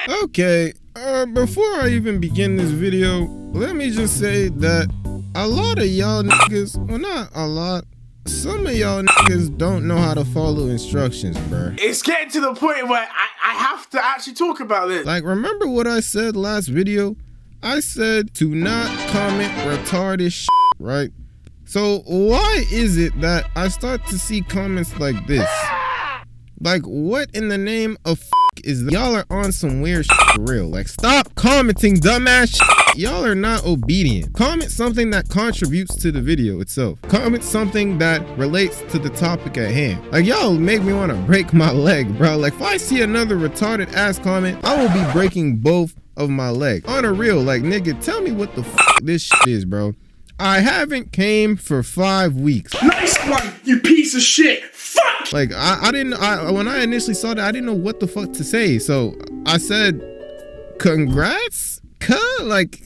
Okay, before I even begin this video, let me just say that a lot of y'all niggas, well not a lot, some of y'all niggas don't know how to follow instructions, bruh. It's getting to the point where I have to actually talk about this. Like, remember what I said last video? I said to not comment retarded shit, right? So why is it that I start to see comments like this? Like, what in the name of is that? Y'all are on some weird shit for real. Like, stop commenting dumbass shit. Y'all are not obedient. Comment something that contributes to the video itself. Comment something that relates to the topic at hand. Like, y'all make me want to break my leg, bro. Like, if I see another retarded ass comment, I will be breaking both of my legs. On a real, like, nigga, tell me what the this shit is, bro. I haven't came for 5 weeks. Nice one, you piece of shit. Fuck! Like, when I initially saw that, I didn't know what the fuck to say. So I said, congrats? Like,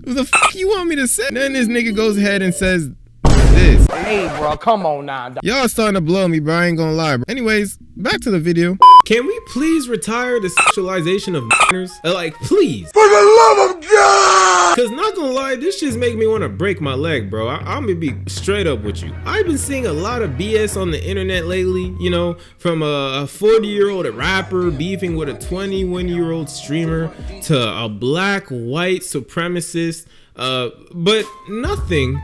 what the fuck you want me to say? And then this nigga goes ahead and says this. Hey, bro, come on now. Y'all starting to blow me, bro. I ain't gonna lie, bro. Anyways, back to the video. Can we please retire the sexualization of minors? Like, please. For the love of God! Cause not gonna lie, this shit's making me wanna break my leg, bro. I'm gonna be straight up with you. I've been seeing a lot of BS on the internet lately, you know, from a 40-year-old rapper beefing with a 21-year-old streamer to a black white supremacist. But nothing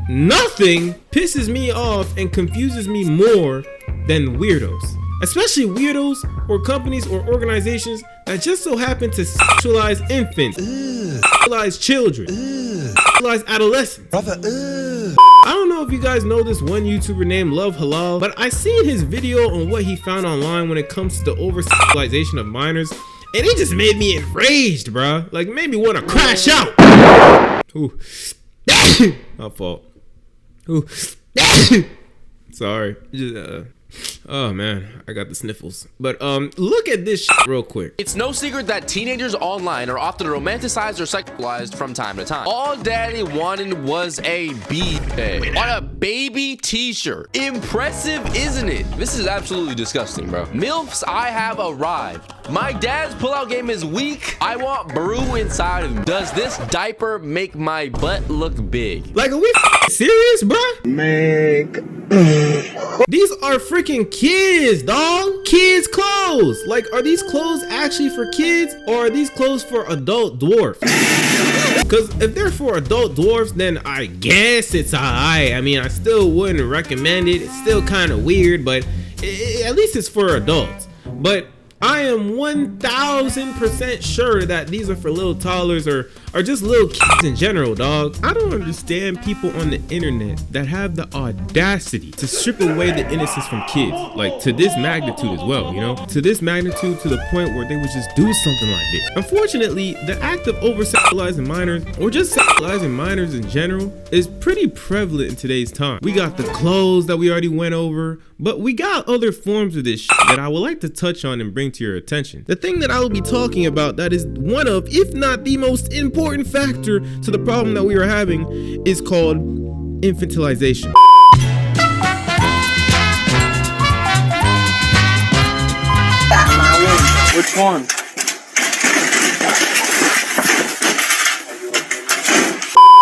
pisses me off and confuses me more than weirdos. Especially weirdos or companies or organizations that just so happen to sexualize infants, sexualize children, sexualize adolescents. Brother, I don't know if you guys know this one YouTuber named Love Halal, but I seen his video on what he found online when it comes to the over-sexualization of minors, and it just made me enraged, bruh. Like, made me want to crash out. Ooh. My fault. Ooh. Sorry. Oh man, I got the sniffles. But look at this shit real quick. It's no secret that teenagers online are often romanticized or sexualized from time to time. All daddy wanted was a B-day on a baby t-shirt. Impressive, isn't it? This is absolutely disgusting, bro. MILFs, I have arrived. My dad's pullout game is weak. I want brew inside of him. Does this diaper make my butt look big? Like, are we serious, bruh? These are freaking kids, dog. Kids clothes. Like, are these clothes actually for kids or are these clothes for adult dwarfs? Because if they're for adult dwarfs, then I guess it's alright. I mean, I still wouldn't recommend it. It's still kind of weird, but at least it's for adults. But I am 1000% sure that these are for little toddlers or just little kids in general, dog. I don't understand people on the internet that have the audacity to strip away the innocence from kids, like to this magnitude as well, you know? To this magnitude, to the point where they would just do something like this. Unfortunately, the act of over-sexualizing minors, or just sexualizing minors in general, is pretty prevalent in today's time. We got the clothes that we already went over, but we got other forms of this shit that I would like to touch on and bring to your attention. The thing that I will be talking about that is one of, if not the most important factor to the problem that we are having, is called infantilization. Which one?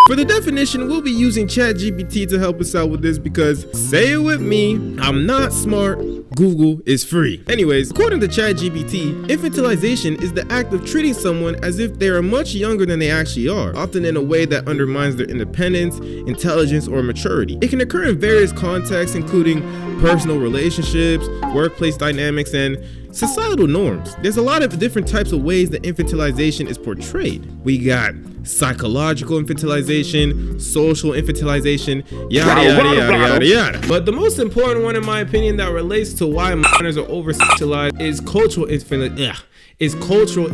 For the definition, we'll be using ChatGPT to help us out with this because, say it with me, I'm not smart, Google is free. Anyways, according to ChatGPT, infantilization is the act of treating someone as if they are much younger than they actually are, often in a way that undermines their independence, intelligence, or maturity. It can occur in various contexts, including personal relationships, workplace dynamics, and societal norms. There's a lot of different types of ways that infantilization is portrayed. We got psychological infantilization, social infantilization, yada yada yada yada yada. But the most important one, in my opinion, that relates to why minors are over-sexualized is cultural infantilization. It's cultural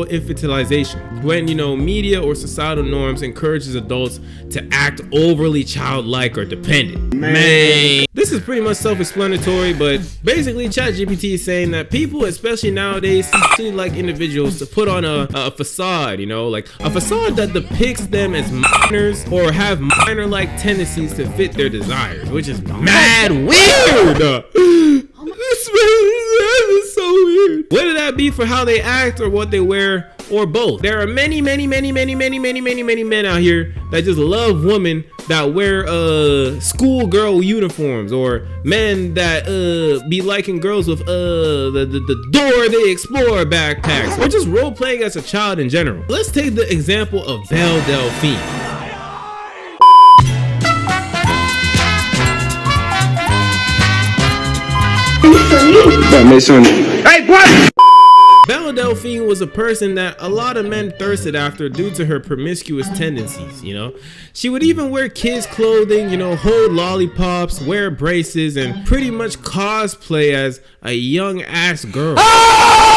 infantilization, when, you know, media or societal norms encourages adults to act overly childlike or dependent. Man, this is pretty much self-explanatory, but basically ChatGPT is saying that people, especially nowadays, seem like individuals to put on a facade, you know, like a facade that depicts them as minors or have minor-like tendencies to fit their desires, which is mad weird. that be for how they act or what they wear or both. There are many men out here that just love women that wear schoolgirl uniforms, or men that be liking girls with the Dora the Explorer backpacks, or just role playing as a child in general. Let's take the example of Belle Delphine. Hey, what? Belle Delphine was a person that a lot of men thirsted after due to her promiscuous tendencies, you know? She would even wear kids' clothing, you know, hold lollipops, wear braces, and pretty much cosplay as a young ass girl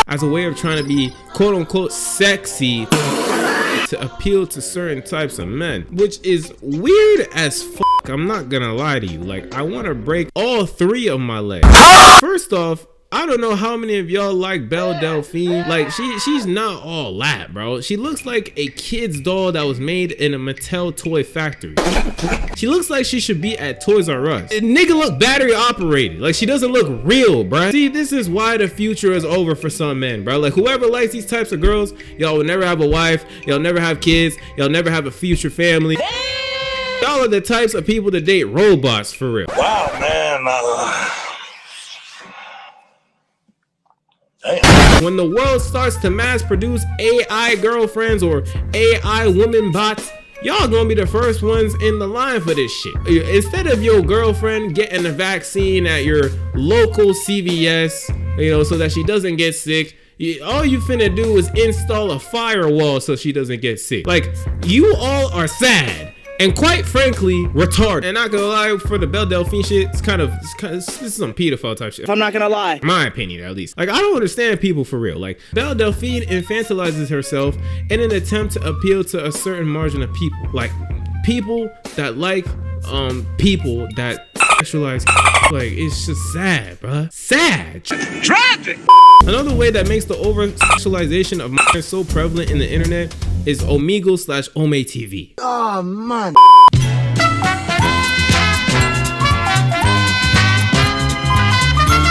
as a way of trying to be quote unquote sexy to appeal to certain types of men, which is weird as fuck. I'm not gonna lie to you. Like, I want to break all 3 of my legs. First off, I don't know how many of y'all like Belle Delphine. Like, she's not all that, bro. She looks like a kid's doll that was made in a Mattel toy factory. She looks like she should be at Toys R Us. Nigga look battery operated. Like, she doesn't look real, bro. See, this is why the future is over for some men, bro. Like, whoever likes these types of girls, y'all will never have a wife, y'all never have kids, y'all never have a future family. Y'all are the types of people that date robots, for real. Wow, man. When the world starts to mass produce AI girlfriends or AI woman bots, y'all gonna be the first ones in the line for this shit. Instead of your girlfriend getting a vaccine at your local CVS, you know, so that she doesn't get sick, all you finna do is install a firewall so she doesn't get sick. Like, you all are sad. And quite frankly, retarded. And not gonna lie, for the Belle Delphine shit, this is some pedophile type shit. I'm not gonna lie. My opinion, at least. Like, I don't understand people for real. Like, Belle Delphine infantilizes herself in an attempt to appeal to a certain margin of people. Like, people that like, people that sexualize. Like, it's just sad, bruh. Sad. Tragic. Another way that makes the oversexualization of minors so prevalent in the internet is omegle/ometv. Oh, man.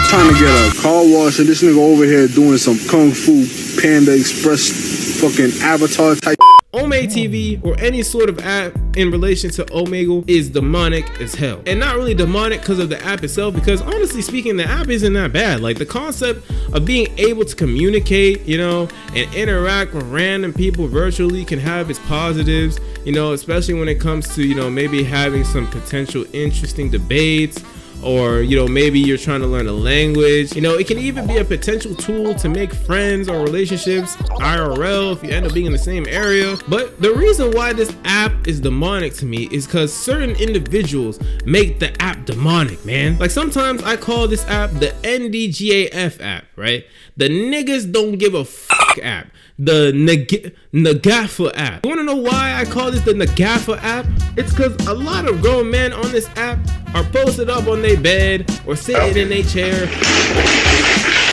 Trying to get a car wash and this nigga over here doing some Kung Fu Panda Express fucking avatar type. ometv, or any sort of app in relation to Omegle, is demonic as hell. And not really demonic because of the app itself, because honestly speaking, the app isn't that bad. Like, the concept of being able to communicate, you know, and interact with random people virtually can have its positives, you know, especially when it comes to, you know, maybe having some potential interesting debates, or, you know, maybe you're trying to learn a language. You know, it can even be a potential tool to make friends or relationships IRL if you end up being in the same area. But the reason why this app is demonic to me is because certain individuals make the app demonic, man. Like, sometimes I call this app the NDGAF app, right? The niggas don't give a fuck app. The legghh app. You wanna know why I call this the legghh app? It's because a lot of grown men on this app are posted up on their bed or sitting in their chair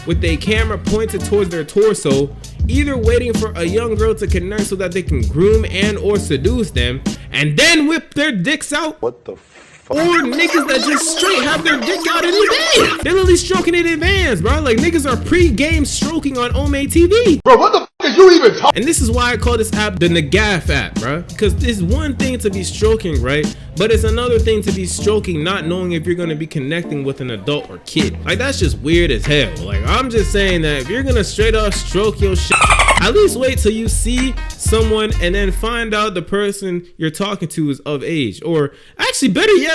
with their camera pointed towards their torso, either waiting for a young girl to connect so that they can groom and or seduce them, and then whip their dicks out. What the fuck? Or niggas that just straight have their dick out in advance. They're literally stroking in advance, bro. Like, niggas are pre-game stroking on ometv. Bro, what the fuck are you even talking? And this is why I call this app the legghh app, bro. Because it's one thing to be stroking, right? But it's another thing to be stroking not knowing if you're gonna be connecting with an adult or kid. Like, that's just weird as hell. Like, I'm just saying that if you're gonna straight up stroke your shit, at least wait till you see someone and then find out the person you're talking to is of age. Or actually, better yet,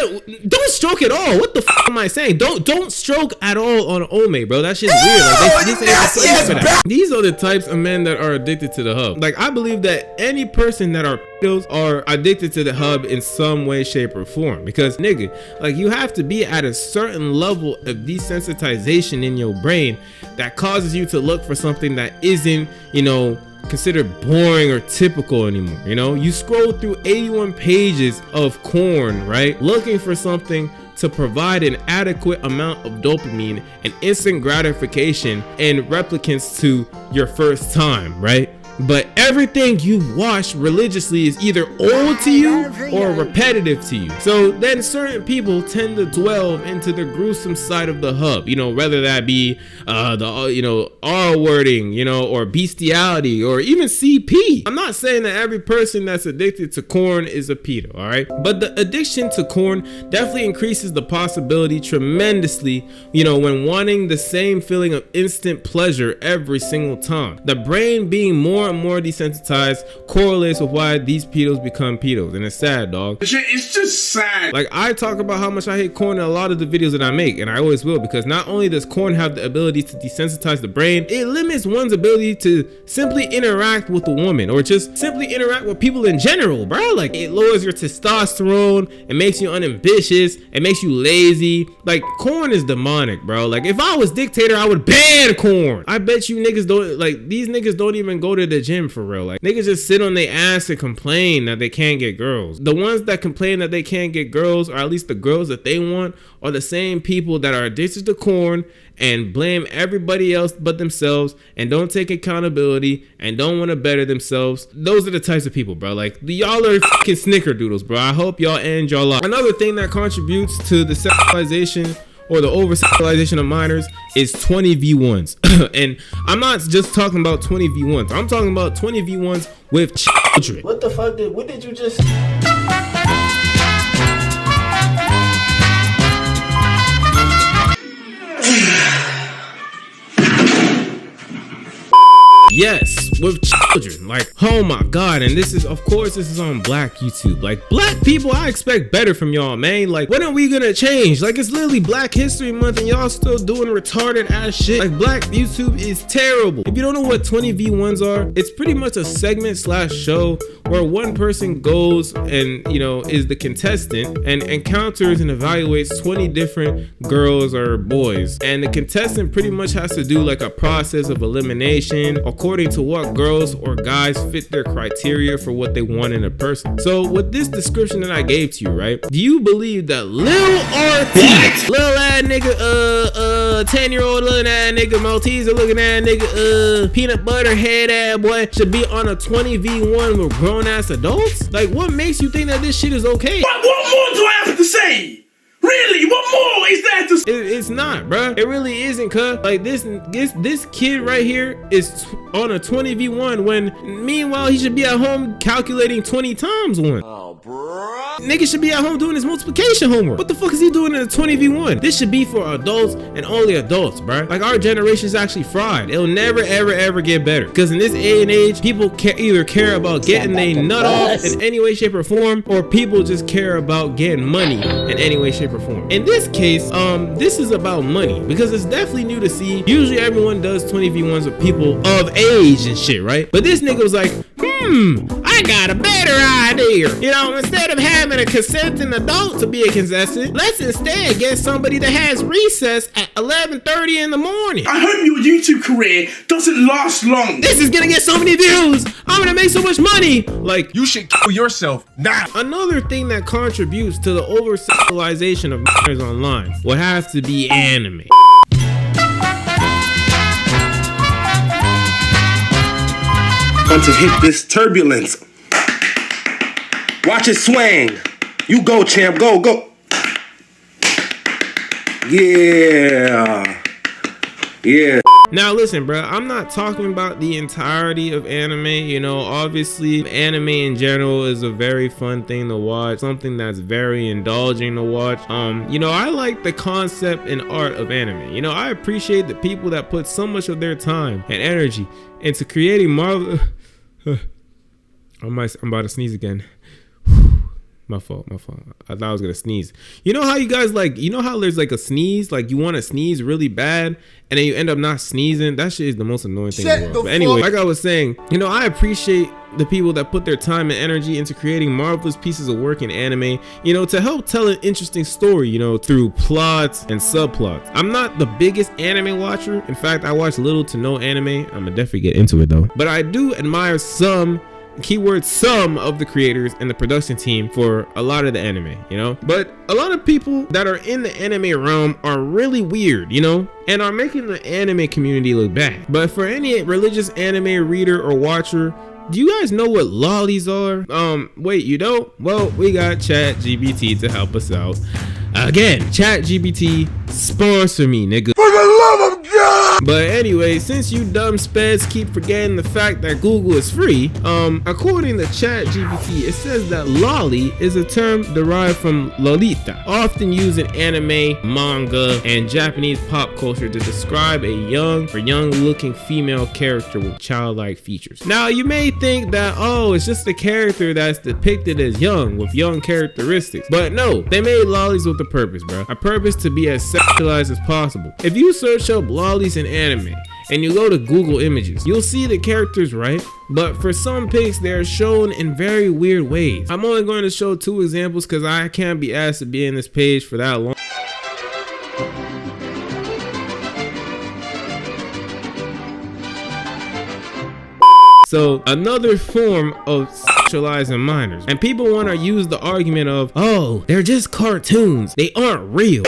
don't stroke at all. What the fuck am I saying? Don't stroke at all on Ome, bro. That shit's weird. Like, this ain't the place for that. These are the types of men that are addicted to the hub. Like, I believe that any person that are addicted to the hub in some way, shape, or form. Because, nigga, like, you have to be at a certain level of desensitization in your brain that causes you to look for something that isn't, you know, considered boring or typical anymore. You know, you scroll through 81 pages of corn, right, looking for something to provide an adequate amount of dopamine and instant gratification and replicants to your first time, right? but everything you watch religiously is either old to you or repetitive to you. So then certain people tend to dwell into the gruesome side of the hub, you know, whether that be the R wording, you know, or bestiality, or even CP. I'm not saying that every person that's addicted to corn is a pedo, all right? But the addiction to corn definitely increases the possibility tremendously, you know, when wanting the same feeling of instant pleasure every single time. The brain being more and more desensitized correlates with why these pedos become pedos, and it's sad, dog. It's just sad. Like, I talk about how much I hate corn in a lot of the videos that I make, and I always will, because not only does corn have the ability to desensitize the brain, it limits one's ability to simply interact with a woman, or just simply interact with people in general, bro. Like, it lowers your testosterone, it makes you unambitious, it makes you lazy. Like, corn is demonic, bro. Like, if I was dictator, I would ban corn. I bet you niggas don't, like, these niggas don't even go to the gym for real. Like, niggas just sit on their ass and complain that they can't get girls. The ones that complain that they can't get girls, or at least the girls that they want, are the same people that are addicted to corn and blame everybody else but themselves and don't take accountability and don't want to better themselves. Those are the types of people, bro. Like, y'all are fucking snickerdoodles, bro. I hope y'all end your life. Another thing that contributes to the sexualization or the oversexualization of minors is 20v1s. And I'm not just talking about 20v1s. I'm talking about 20v1s with children. What the fuck what did you just... Yes, with children. Like, oh my god. And this is, of course, this is on black YouTube. Like, black people, I expect better from y'all, man. Like, when are we gonna change? Like, it's literally Black History Month and y'all still doing retarded ass shit. Like, black YouTube is terrible. If you don't know what 20v1s are, it's pretty much a segment slash show where one person goes and, you know, is the contestant and encounters and evaluates 20 different girls or boys. And the contestant pretty much has to do like a process of elimination according to what girls or guys fit their criteria for what they want in a person. So with this description that I gave to you, right? Do you believe that Lil RT, little ass nigga, 10-year-old looking ass nigga, Maltese looking ass nigga, peanut butter head ass boy should be on a 20v1 with grown ass adults? Like, what makes you think that this shit is okay? What more do I have to say? Really? What more is there to say? It's not, bruh. It really isn't, cuz. Like, this kid right here is on a 20v1 when meanwhile he should be at home calculating 20 times 1. Oh, bruh. Nigga should be at home doing his multiplication homework. What the fuck is he doing in a 20v1? This should be for adults and only adults, bruh. Like, our generation is actually fried. It'll never, ever, ever get better. Because in this day and age, people either care about getting their nut off in any way, shape, or form, or people just care about getting money in any way, shape, or form. In this case, this is about money because it's definitely new to see. Usually everyone does 20v1s with people of age and shit, right? But this nigga was like, I got a better idea. You know, instead of having a consenting adult to be a contestant, let's instead get somebody that has recess at 11:30 in the morning. I hope your YouTube career doesn't last long. This is gonna get so many views. I'm gonna make so much money. Like, You should kill yourself now. another thing that contributes to the over-sexualization of minors online would have to be anime. Want to hit this turbulence. Watch it swing. You go, champ. Go, go. Yeah. Yeah. Now listen, bro, I'm not talking about the entirety of anime. You know, obviously anime in general is a very fun thing to watch, something that's very indulging to watch. You know, I like the concept and art of anime. You know, I appreciate the people that put so much of their time and energy into creating marvel. I'm about to sneeze again. My fault. I thought I was gonna sneeze. You know how you guys like, you know how there's like a sneeze, like you want to sneeze really bad and then you end up not sneezing? That shit is the most annoying thing in the world. But anyway, like I was saying, you know, I appreciate the people that put their time and energy into creating marvelous pieces of work in anime, you know, to help tell an interesting story, you know, through plots and subplots. I'm not the biggest anime watcher. In fact, I watch little to no anime. I'm gonna definitely get into it though. But I do admire some, keyword some of the creators and the production team for a lot of the anime, you know. But a lot of people that are in the anime realm are really weird, you know, and are making the anime community look bad. But for any religious anime reader or watcher, do you guys know what lollies are? Wait, you don't? Well, we got ChatGPT to help us out. Again, ChatGPT, sponsor me, nigga. For the love of God! But anyway, since you dumb speds keep forgetting the fact that Google is free, according to ChatGPT, it says that lolly is a term derived from lolita, often used in anime, manga, and Japanese pop culture to describe a young or young-looking female character with childlike features. Now, you may think that, oh, it's just a character that's depicted as young with young characteristics, but no, they made lollies with a purpose, bro. A purpose to be as sexualized as possible. If you search up lollies in anime and you go to Google Images, you'll see the characters, right? But for some pics, they're shown in very weird ways. I'm only going to show 2 examples because I can't be asked to be in this page for that long. So another form of sexualizing minors, and people want to use the argument of, oh, they're just cartoons, they aren't real.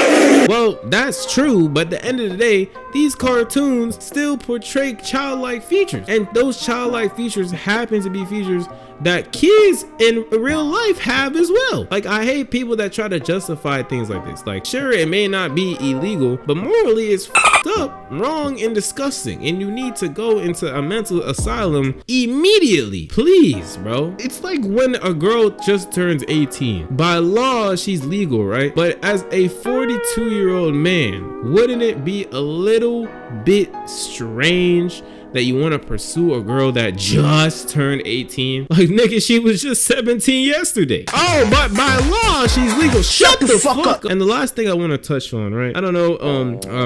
Well, that's true, but at the end of the day, these cartoons still portray childlike features, and those childlike features happen to be features that kids in real life have as well. Like, I hate people that try to justify things like this. Like, sure, it may not be illegal, but morally it's fucked up, wrong, and disgusting, and you need to go into a mental asylum immediately, please, bro. It's like when a girl just turns 18. By law, she's legal, right? But as a 42-year-old man, wouldn't it be a little bit strange that you want to pursue a girl that just turned 18? Like, nigga, she was just 17 yesterday. Oh, but by law, she's legal. Shut the fuck up. And the last thing I want to touch on, right? I don't know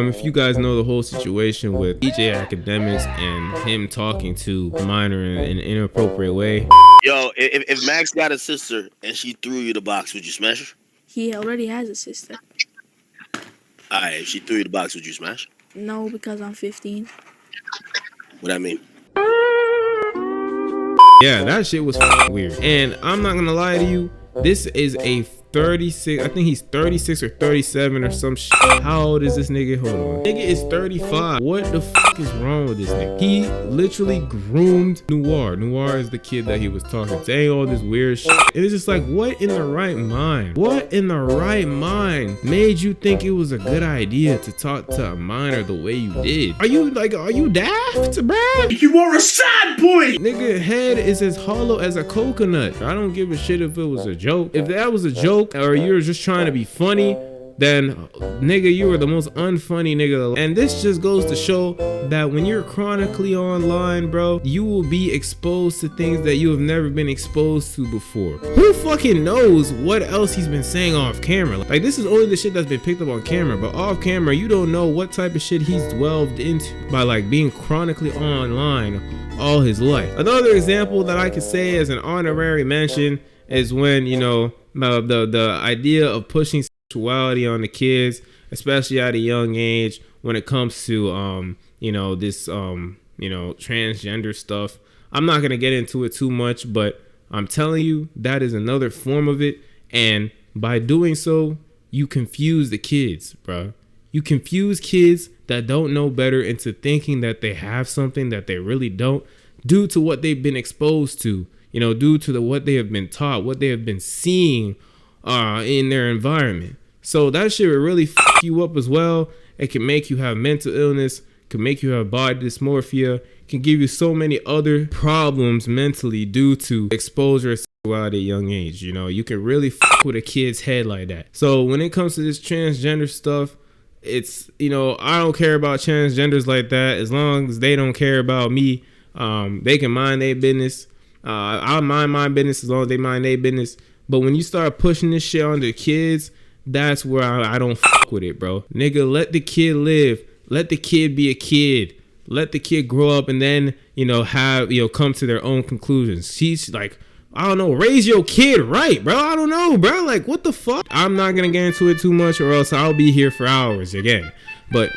if you guys know the whole situation with DJ Akademiks and him talking to a minor in an inappropriate way. Yo, if Max got a sister and she threw you the box, would you smash her? He already has a sister. Alright, if she threw you the box, would you smash? No, because I'm 15. What I mean? Yeah, that shit was weird. And I'm not gonna lie to you, this is a 36, I think he's 36 or 37 or some shit. How old is this nigga? Hold on. Nigga is 35. What the fuck is wrong with this nigga? He literally groomed Noir. Noir is the kid that he was talking to, saying all this weird shit. And it's just like, what in the right mind? What in the right mind made you think it was a good idea to talk to a minor the way you did? Are you daft, bruh? You are a sad boy! Nigga head is as hollow as a coconut. I don't give a shit if it was a joke. If that was a joke, or you're just trying to be funny, then nigga, you are the most unfunny nigga. And this just goes to show that when you're chronically online, bro, you will be exposed to things that you have never been exposed to before. Who fucking knows what else he's been saying off camera? Like, this is only the shit that's been picked up on camera, but off camera, you don't know what type of shit he's delved into by like being chronically online all his life. Another example that I could say as an honorary mention is when, you know, the idea of pushing sexuality on the kids, especially at a young age, when it comes to you know, this you know, transgender stuff. I'm not gonna get into it too much, but I'm telling you, that is another form of it. And by doing so, you confuse the kids, bro. You confuse kids that don't know better into thinking that they have something that they really don't, due to what they've been exposed to. You know, due to what they have been taught, what they have been seeing in their environment. So that shit will really fuck you up as well. It can make you have mental illness, can make you have body dysmorphia, can give you so many other problems mentally due to exposure to sexuality at a young age. You know, you can really fuck with a kid's head like that. So when it comes to this transgender stuff, it's, you know, I don't care about transgenders like that. As long as they don't care about me, they can mind their business. I'll mind my business as long as they mind their business. But when you start pushing this shit on the kids, that's where I don't fuck with it, bro. Nigga, let the kid live. Let the kid be a kid. Let the kid grow up and then, you know, have, you know, come to their own conclusions. She's like, I don't know, raise your kid right, bro. I don't know, bro. Like, what the fuck? I'm not gonna get into it too much or else I'll be here for hours again. But,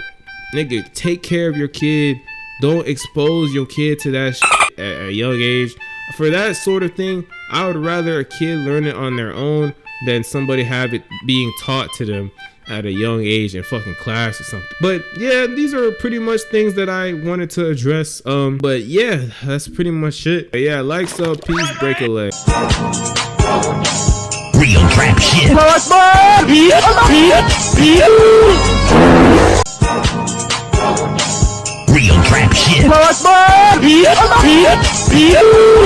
nigga, take care of your kid. Don't expose your kid to that shit at a young age. For that sort of thing, I would rather a kid learn it on their own than somebody have it being taught to them at a young age in fucking class or something. But yeah, these are pretty much things that I wanted to address. But yeah, that's pretty much it. But yeah, like, sub, peace, break a leg. Real trap shit. Real trap shit.